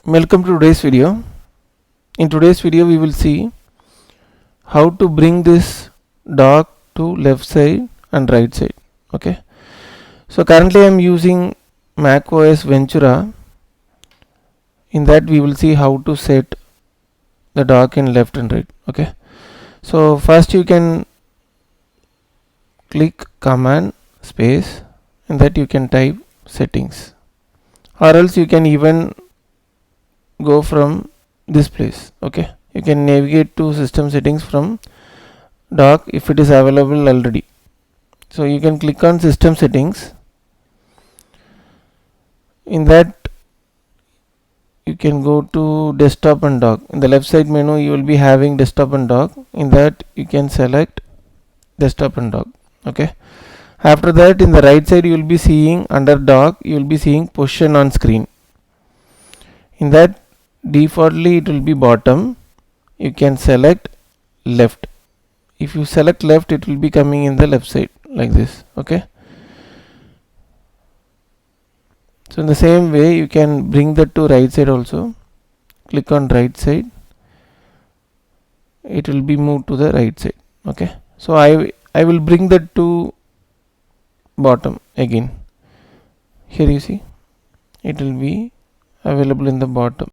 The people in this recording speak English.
Welcome to today's video. In today's video we will see how to bring this dock to left side and right side. Okay, so currently I am using macOS Ventura. In that we will see how to set the dock in left and right. Okay, so first you can click command space, and that you can type settings, or else you can even go from this place. Okay, you can navigate to system settings from dock if it is available already. So you can click on system settings. In that you can go to desktop and dock. In the left side menu you will be having desktop and dock. In that you can select desktop and dock. Okay, after that in the right side you will be seeing under dock, you will be seeing position on screen. In that defaultly it will be bottom. You can select left. If you select left, it will be coming in the left side like this. Okay, so in the same way you can bring that to right side also. Click on right side, it will be moved to the right side. Okay, so I will bring that to bottom again. Here you see it will be available in the bottom.